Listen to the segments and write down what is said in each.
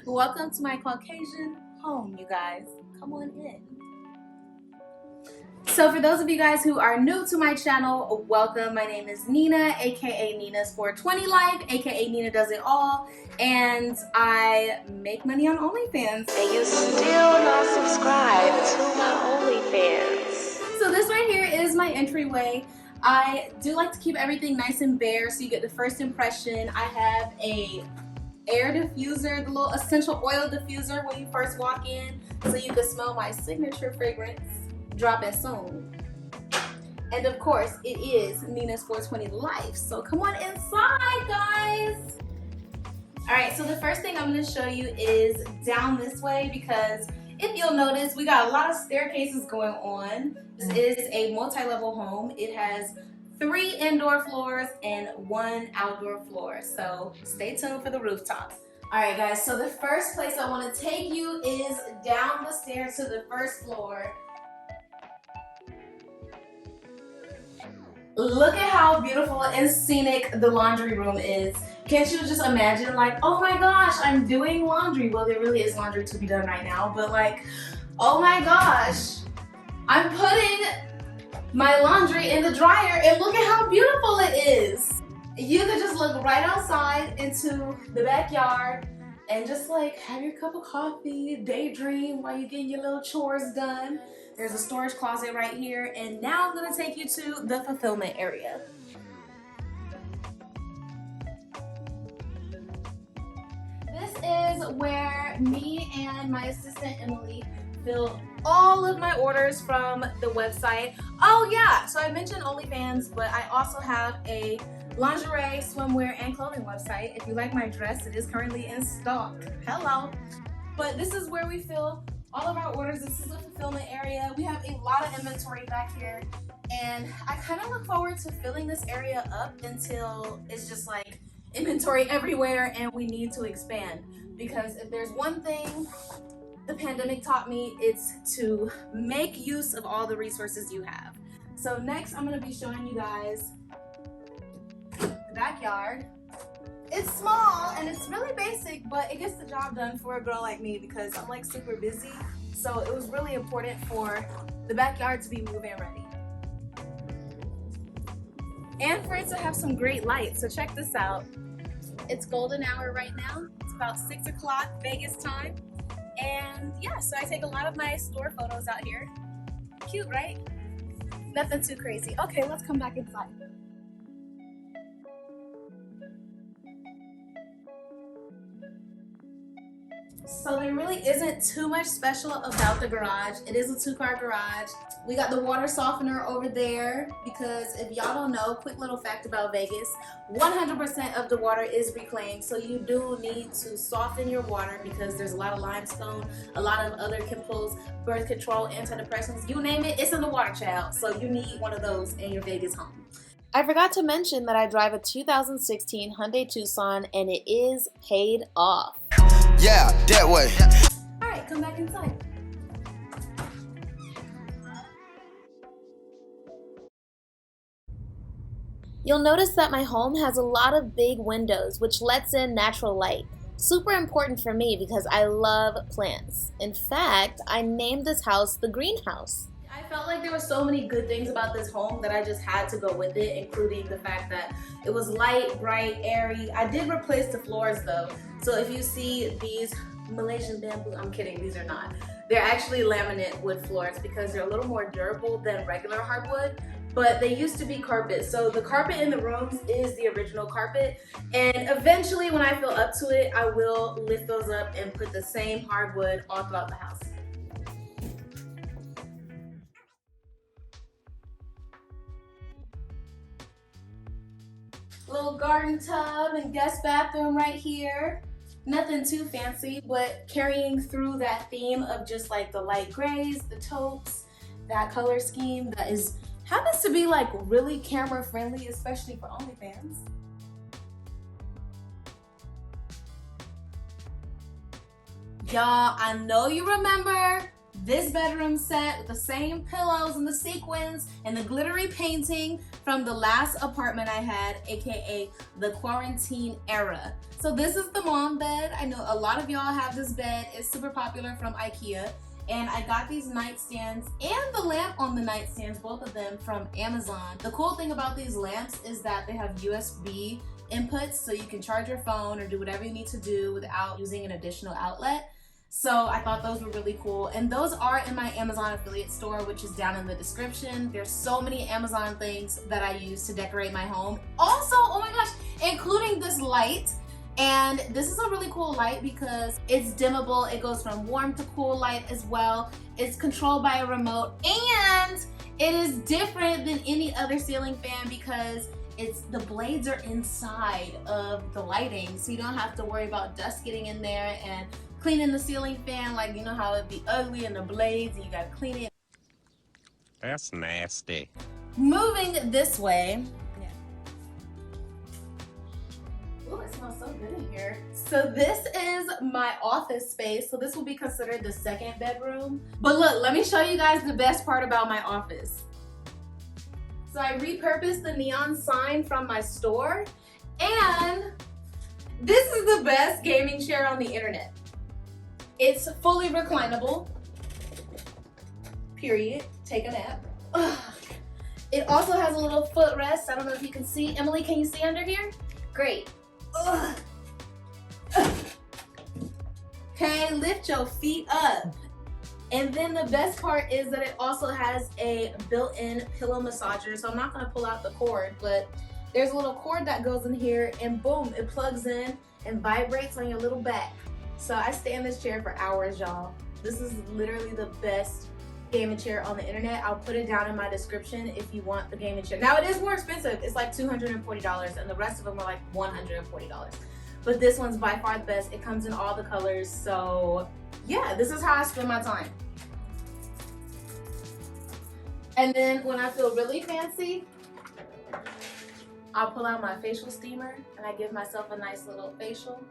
Welcome to my Caucasian home, you guys. Come on in. So for those of you guys who are new to my channel, welcome. My name is Nina, aka Ninas420life, aka Nina Does It All, and I make money on Onlyfans. And you still not subscribed to my Onlyfans. So this right here is my entryway. I do like to keep everything nice and bare so you get the first impression. I have a air diffuser, the little essential oil diffuser when you first walk in, so you can smell my signature fragrance, dropping soon. And of course, it is Ninas420life. So come on inside, guys. All right, so the first thing I'm going to show you is down this way, because if you'll notice, we got a lot of staircases going on. This is a multi-level home. It has 3 indoor floors and 1 outdoor floor. So stay tuned for the rooftops. All right, guys, so the first place I want to take you is down the stairs to the first floor. Look at how beautiful and scenic the laundry room is. Can't you just imagine, like, oh my gosh, I'm doing laundry. Well, there really is laundry to be done right now, but like, oh my gosh, I'm putting my laundry in the dryer and look at how beautiful it is. You could just look right outside into the backyard and just like have your cup of coffee, daydream while you're getting your little chores done. There's a storage closet right here, and now I'm gonna take you to the fulfillment area. This is where me and my assistant Emily fill all of my orders from the website. Oh yeah, so I mentioned Onlyfans, but I also have a lingerie, swimwear, and clothing website. If you like my dress, it is currently in stock. Hello. But this is where we fill all of our orders. This is the fulfillment area. We have a lot of inventory back here, and I kind of look forward to filling this area up until it's just like inventory everywhere and we need to expand. Because if there's one thing the pandemic taught me, it's to make use of all the resources you have. So next I'm going to be showing you guys the backyard. It's small and it's really basic, but it gets the job done for a girl like me because I'm like super busy. So it was really important for the backyard to be move-in ready. And for it to have some great light. So check this out. It's golden hour right now. It's about 6 o'clock Vegas time. And yeah, so I take a lot of my store photos out here. Cute, right? Nothing too crazy. Okay, let's come back inside. So there really isn't too much special about the garage. It is a 2-car garage. We got the water softener over there because if y'all don't know, quick little fact about Vegas, 100% of the water is reclaimed. So you do need to soften your water because there's a lot of limestone, a lot of other chemicals, birth control, antidepressants, you name it, it's in the water, child. So you need one of those in your Vegas home. I forgot to mention that I drive a 2016 Hyundai Tucson and it is paid off. Yeah, that way. All right, come back inside. You'll notice that my home has a lot of big windows, which lets in natural light. Super important for me because I love plants. In fact, I named this house the greenhouse. I felt like there were so many good things about this home that I just had to go with it, including the fact that it was light, bright, airy. I did replace the floors though. So if you see these Malaysian bamboo, I'm kidding, these are not. They're actually laminate wood floors because they're a little more durable than regular hardwood, but they used to be carpet. So the carpet in the rooms is the original carpet. And eventually when I feel up to it, I will lift those up and put the same hardwood all throughout the house. Little garden tub and guest bathroom right here. Nothing too fancy, but carrying through that theme of just like the light grays, the taupes, that color scheme that happens to be like really camera friendly, especially for OnlyFans. Y'all, I know you remember this bedroom set with the same pillows and the sequins and the glittery painting from the last apartment I had, aka the quarantine era. So this is the mom bed. I know a lot of y'all have this bed. It's super popular from IKEA. And I got these nightstands and the lamp on the nightstands, both of them from Amazon. The cool thing about these lamps is that they have USB inputs, so you can charge your phone or do whatever you need to do without using an additional outlet. So I thought those were really cool. And those are in my Amazon affiliate store, which is down in the description. There's so many Amazon things that I use to decorate my home. Also, oh my gosh, including this light. And this is a really cool light because it's dimmable. It goes from warm to cool light as well. It's controlled by a remote, and it is different than any other ceiling fan because the blades are inside of the lighting, so you don't have to worry about dust getting in there and cleaning the ceiling fan. Like, you know how it'd be ugly and the blades and you gotta clean it. That's nasty. Moving this way. Ooh, it smells so good in here. So this is my office space. So this will be considered the second bedroom. But look, let me show you guys the best part about my office. So I repurposed the neon sign from my store, and this is the best gaming chair on the internet. It's fully reclinable, period. Take a nap. Ugh. It also has a little footrest. I don't know if you can see. Emily, can you see under here? Great. Ugh. Okay, lift your feet up. And then the best part is that it also has a built-in pillow massager. So I'm not gonna pull out the cord, but there's a little cord that goes in here, and boom, it plugs in and vibrates on your little back. So I stay in this chair for hours, y'all. This is literally the best gaming chair on the internet. I'll put it down in my description if you want the gaming chair. Now, it is more expensive. It's like $240, and the rest of them are like $140. But this one's by far the best. It comes in all the colors. So yeah, this is how I spend my time. And then when I feel really fancy, I'll pull out my facial steamer and I give myself a nice little facial.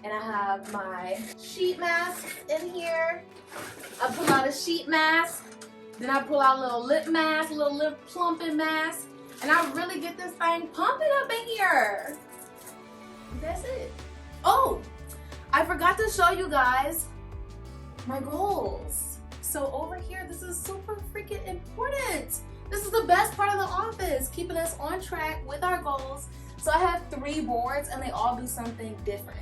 And I have my sheet mask in here. I pull out a sheet mask. Then I pull out a little lip mask, a little lip plumping mask. And I really get this thing pumping up in here. That's it. Oh, I forgot to show you guys my goals. So over here, this is super freaking important. This is the best part of the office, keeping us on track with our goals. So I have 3 boards and they all do something different.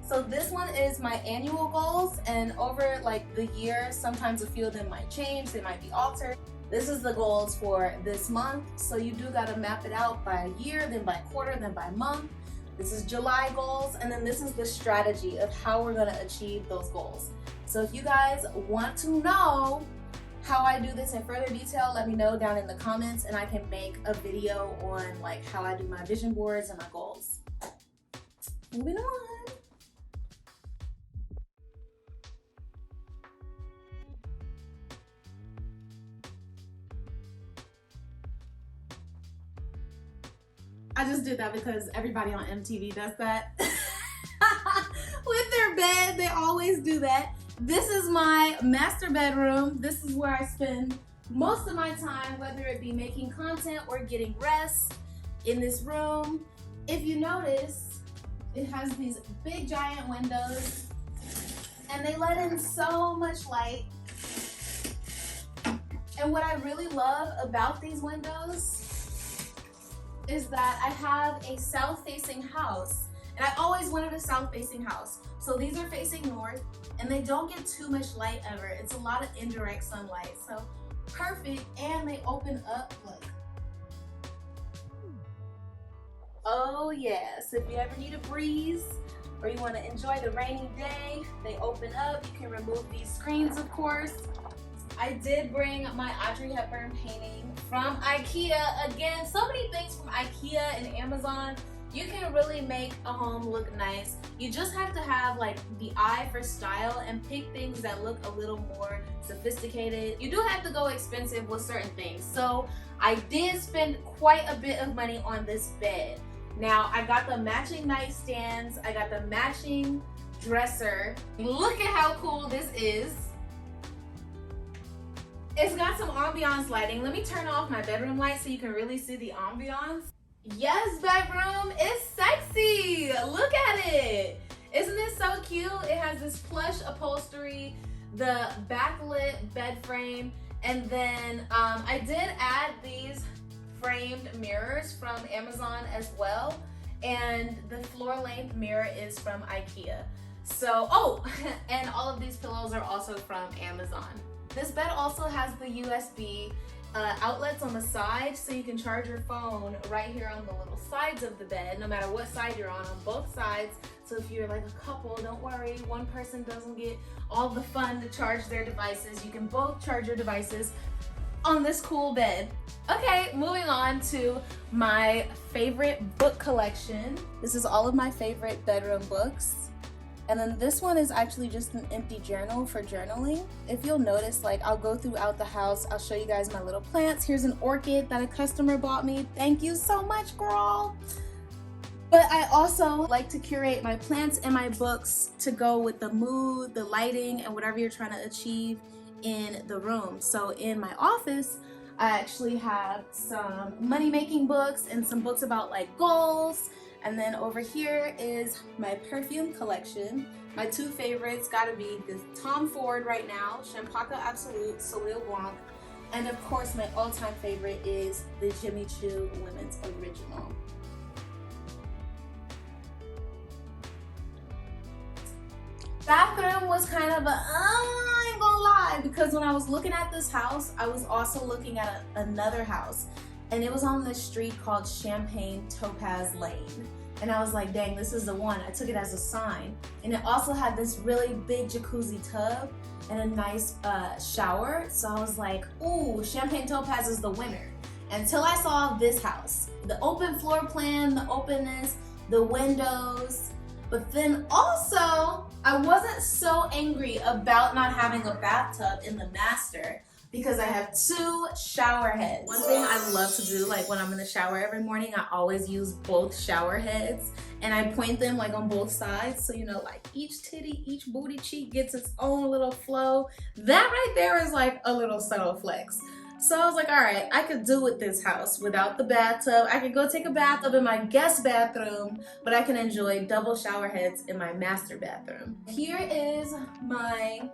So this one is my annual goals, and over like the year, sometimes a few of them might change, they might be altered. This is the goals for this month. So you do gotta map it out by year, then by quarter, then by month. This is July goals, and then this is the strategy of how we're gonna achieve those goals. So if you guys want to know how I do this in further detail, let me know down in the comments, and I can make a video on like how I do my vision boards and my goals. Moving on. I just did that because everybody on MTV does that. With their bed, they always do that. This is my master bedroom. This is where I spend most of my time, whether it be making content or getting rest in this room. If you notice, it has these big giant windows and they let in so much light. And what I really love about these windows is that I have a south-facing house, and I always wanted a south-facing house. So these are facing north, and they don't get too much light ever. It's a lot of indirect sunlight, so perfect. And they open up, look. Oh yes, if you ever need a breeze or you want to enjoy the rainy day, they open up. You can remove these screens, of course. I did bring my Audrey Hepburn painting from IKEA. Again, so many things from IKEA and Amazon. You can really make a home look nice. You just have to have like the eye for style and pick things that look a little more sophisticated. You do have to go expensive with certain things. So I did spend quite a bit of money on this bed. Now I got the matching nightstands. I got the matching dresser. Look at how cool this is. It's got some ambiance lighting. Let me turn off my bedroom light so you can really see the ambiance. Yes, bedroom, it's sexy. Look at it. Isn't it so cute? It has this plush upholstery, the backlit bed frame, and then I did add these framed mirrors from Amazon as well, and the floor length mirror is from IKEA. So, oh, and all of these pillows are also from Amazon. This bed also has the USB outlets on the side, so you can charge your phone right here on the little sides of the bed, no matter what side you're on both sides. So if you're like a couple, don't worry, one person doesn't get all the fun to charge their devices. You can both charge your devices on this cool bed. Okay, moving on to my favorite book collection. This is all of my favorite bedroom books. And then this one is actually just an empty journal for journaling. If you'll notice, like, I'll go throughout the house, I'll show you guys my little plants. Here's an orchid that a customer bought me. Thank you so much, girl. But I also like to curate my plants and my books to go with the mood, the lighting, and whatever you're trying to achieve in the room. So in my office, I actually have some money-making books and some books about like goals. And then over here is my perfume collection. My two favorites gotta be the Tom Ford right now, Champagne Absolute Soleil Blanc. And of course my all-time favorite is the Jimmy Choo Women's Original. Bathroom was kind of I ain't gonna lie, because when I was looking at this house, I was also looking at another house, and it was on this street called Champagne Topaz Lane. And I was like, dang, this is the one. I took it as a sign. And it also had this really big jacuzzi tub and a nice shower. So I was like, ooh, Champagne Topaz is the winner. Until I saw this house. The open floor plan, the openness, the windows. But then also, I wasn't so angry about not having a bathtub in the master, because I have two shower heads. One thing I love to do, like when I'm in the shower every morning, I always use both shower heads and I point them like on both sides. So, you know, like each titty, each booty cheek gets its own little flow. That right there is like a little subtle flex. So I was like, all right, I could do with this house without the bathtub. I could go take a bath up in my guest bathroom, but I can enjoy double shower heads in my master bathroom. Here is my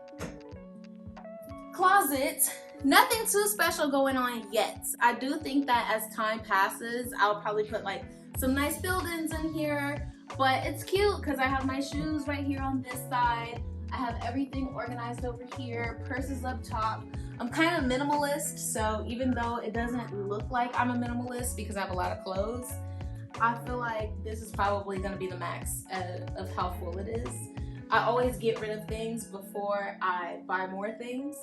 closet. Nothing too special going on yet. I do think that as time passes, I'll probably put like some nice buildings in here, but it's cute because I have my shoes right here on this side. I have everything organized over here, purses up top. I'm kind of minimalist, so even though it doesn't look like I'm a minimalist because I have a lot of clothes, I feel like this is probably gonna be the max of how full it is. I always get rid of things before I buy more things.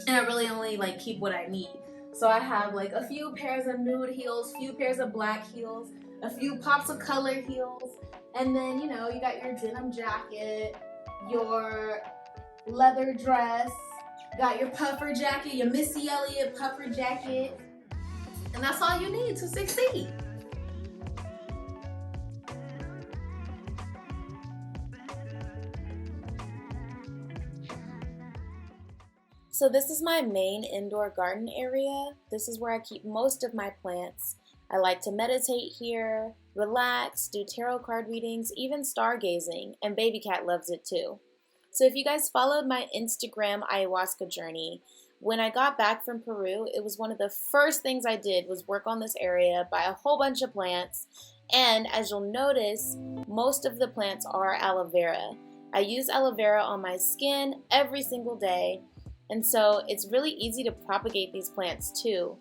And I really only like keep what I need. So I have like a few pairs of nude heels, few pairs of black heels, a few pops of color heels, and then, you know, you got your denim jacket, your leather dress, got your puffer jacket, your Missy Elliott puffer jacket, and that's all you need to succeed. So this is my main indoor garden area. This is where I keep most of my plants. I like to meditate here, relax, do tarot card readings, even stargazing, and baby cat loves it too. So if you guys followed my Instagram ayahuasca journey, when I got back from Peru, it was one of the first things I did was work on this area, buy a whole bunch of plants, and as you'll notice, most of the plants are aloe vera. I use aloe vera on my skin every single day, and so it's really easy to propagate these plants too.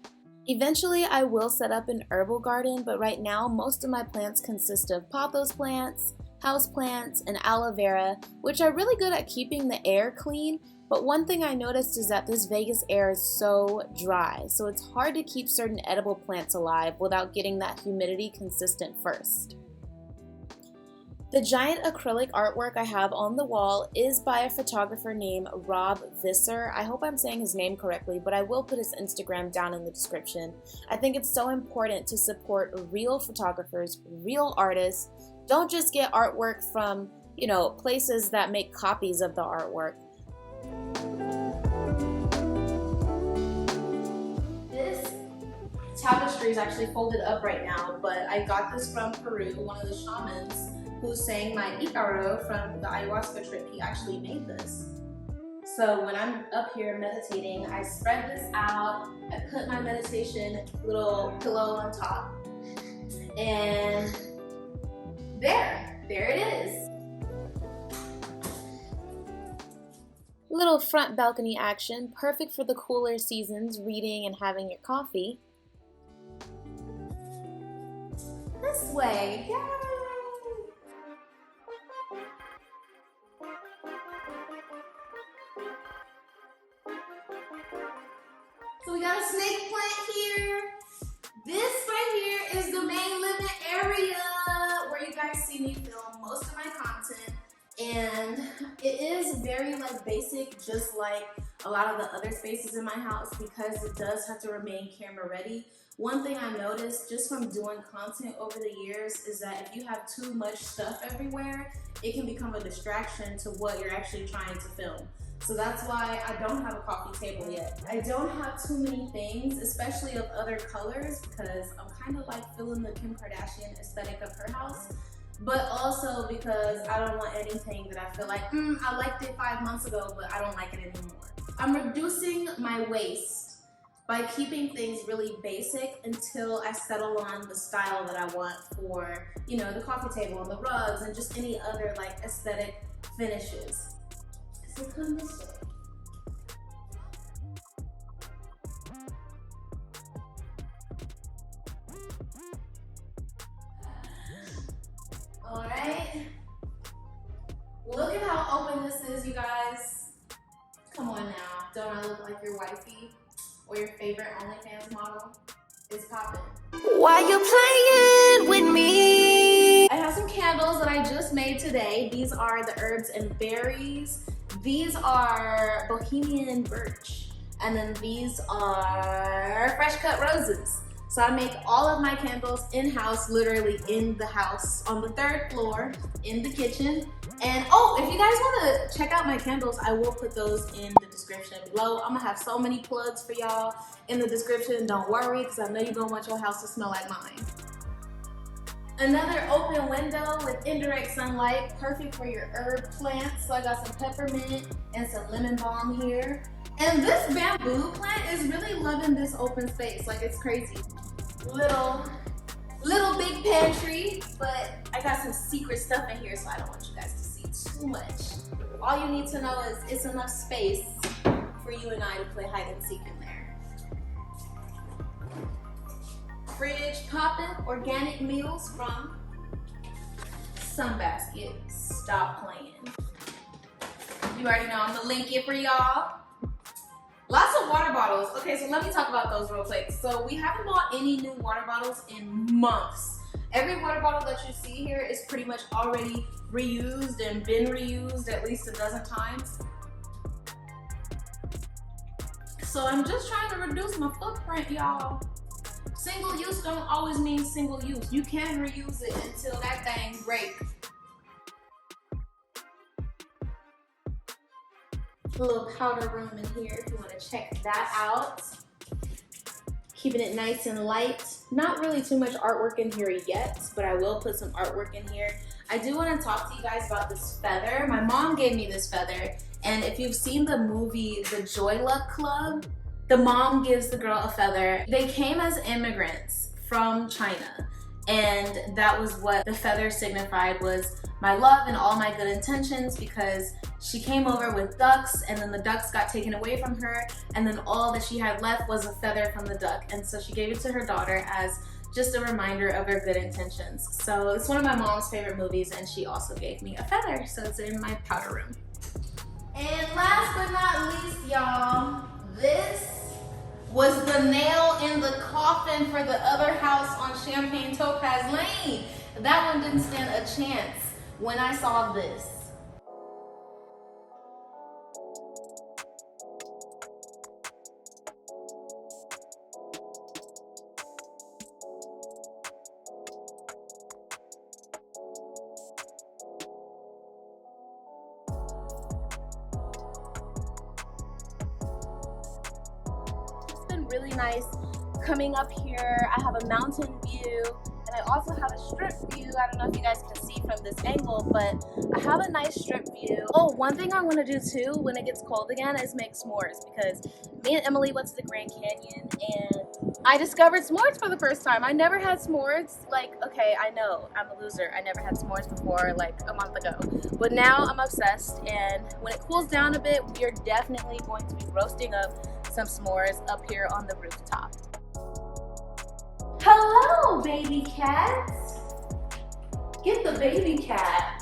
Eventually I will set up an herbal garden, but right now most of my plants consist of pothos plants, house plants, and aloe vera, which are really good at keeping the air clean. But one thing I noticed is that this Vegas air is so dry, so it's hard to keep certain edible plants alive without getting that humidity consistent first. The giant acrylic artwork I have on the wall is by a photographer named Rob Visser. I hope I'm saying his name correctly, but I will put his Instagram down in the description. I think it's so important to support real photographers, real artists. Don't just get artwork from, you know, places that make copies of the artwork. tapestry is actually folded up right now, but I got this from Peru. One of the shamans who sang my Icaro from the ayahuasca trip, he actually made this. So when I'm up here meditating, I spread this out, I put my meditation little pillow on top, and there it is. Little front balcony action, perfect for the cooler seasons, reading and having your coffee. This way, yay! So we got a snake plant here. This right here is the main living area where you guys see me film most of my content. And it is very like basic, just like a lot of the other spaces in my house, because it does have to remain camera ready. One thing I noticed just from doing content over the years is that if you have too much stuff everywhere, it can become a distraction to what you're actually trying to film. So that's why I don't have a coffee table yet. I don't have too many things, especially of other colors, because I'm kind of like feeling the Kim Kardashian aesthetic of her house. But also because I don't want anything that I feel like, I liked it 5 months ago, but I don't like it anymore. I'm reducing my waste by keeping things really basic until I settle on the style that I want for, you know, the coffee table and the rugs and just any other like aesthetic finishes. So come this way. All right. Look at how open this is, you guys. Come on now. Don't I look like your wifey or your favorite OnlyFans model? It's popping. Why you playing with me? I have some candles that I just made today. These are the herbs and berries. These are Bohemian birch. And then these are fresh cut roses. So I make all of my candles in-house, literally in the house, on the 3rd floor, in the kitchen. And oh, if you guys want to check out my candles, I will put those in the description below. I'm gonna have so many plugs for y'all in the description. Don't worry, because I know you're gonna want your house to smell like mine. Another open window with indirect sunlight, perfect for your herb plants. So I got some peppermint and some lemon balm here. And this bamboo plant is really loving this open space, like it's crazy. Little big pantry, but I got some secret stuff in here, so I don't want you guys to see too much. All you need to know is it's enough space for you and I to play hide and seek in there. Fridge popping, organic meals from Sunbasket. Stop playing. You already know I'm gonna link it for y'all. Lots of water bottles. Okay, so let me talk about those real quick. So we haven't bought any new water bottles in months. Every water bottle that you see here is pretty much already reused and been reused at least a dozen times. So I'm just trying to reduce my footprint, y'all. Single use don't always mean single use. You can reuse it until that thing breaks. A little powder room in here if you want to check that out. Keeping it nice and light. Not really too much artwork in here yet, but I will put some artwork in here. I do want to talk to you guys about this feather. My mom gave me this feather, and if you've seen the movie The Joy Luck Club, the mom gives the girl a feather. They came as immigrants from China, and that was what the feather signified, was my love and all my good intentions, because she came over with ducks, and then the ducks got taken away from her, and then all that she had left was a feather from the duck, and so she gave it to her daughter as just a reminder of her good intentions. So it's one of my mom's favorite movies, and she also gave me a feather, so it's in my powder room. And last but not least, y'all, this was the nail in the coffin for the other house on Champagne Topaz Lane. That one didn't stand a chance when I saw this. Really nice coming up here. I have a mountain view, and I also have a strip view. I don't know if you guys can see from this angle, but I have a nice strip view. Oh, one thing I want to do too when it gets cold again is make s'mores, because me and Emily went to the Grand Canyon and I discovered s'mores for the first time. I never had s'mores. Like, okay, I know I'm a loser. I never had s'mores before, like a month ago, but now I'm obsessed. And when it cools down a bit, we are definitely going to be roasting up some s'mores up here on the rooftop. Hello, baby cats. Get the baby cat.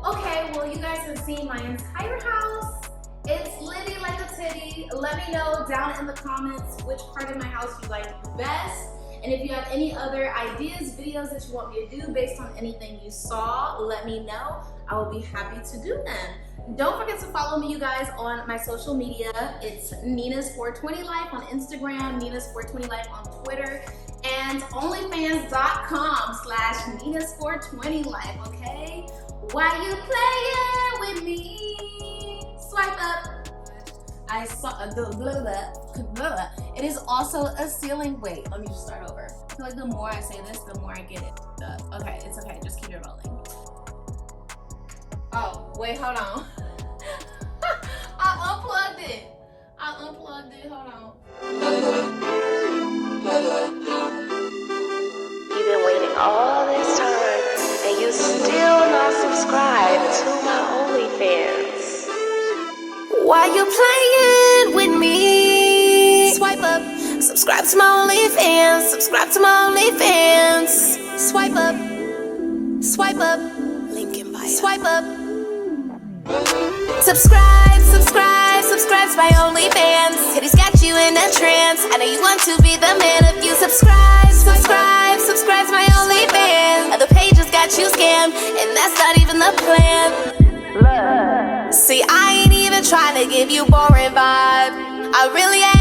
Okay, well, you guys have seen my entire house. It's litty like a titty. Let me know down in the comments which part of my house you like best. And if you have any other ideas, videos that you want me to do based on anything you saw, let me know. I will be happy to do them. Don't forget to follow me, you guys, on my social media. It's Ninas420life on Instagram, Ninas420life on Twitter, and Onlyfans.com/Ninas420life, okay? Why you playing with me? Swipe up. I saw the blah, blah, blah. It is also a ceiling. Wait, let me just start over. I feel like the more I say this, the more I get it. Okay, it's okay. Just keep it rolling. Oh, wait, hold on. I unplugged it. Hold on. You've been waiting all this time, and you still not subscribed to my OnlyFans. Why you playing with me? Swipe up, subscribe to my OnlyFans, subscribe to my OnlyFans. Swipe up, link in bio. Swipe up. Subscribe to my OnlyFans. Titties got you in a trance. I know you want to be the man if you subscribe to my OnlyFans. Other pages got you scammed, and that's not even the plan. See, I ain't even trying to give you boring vibe. I really ain't.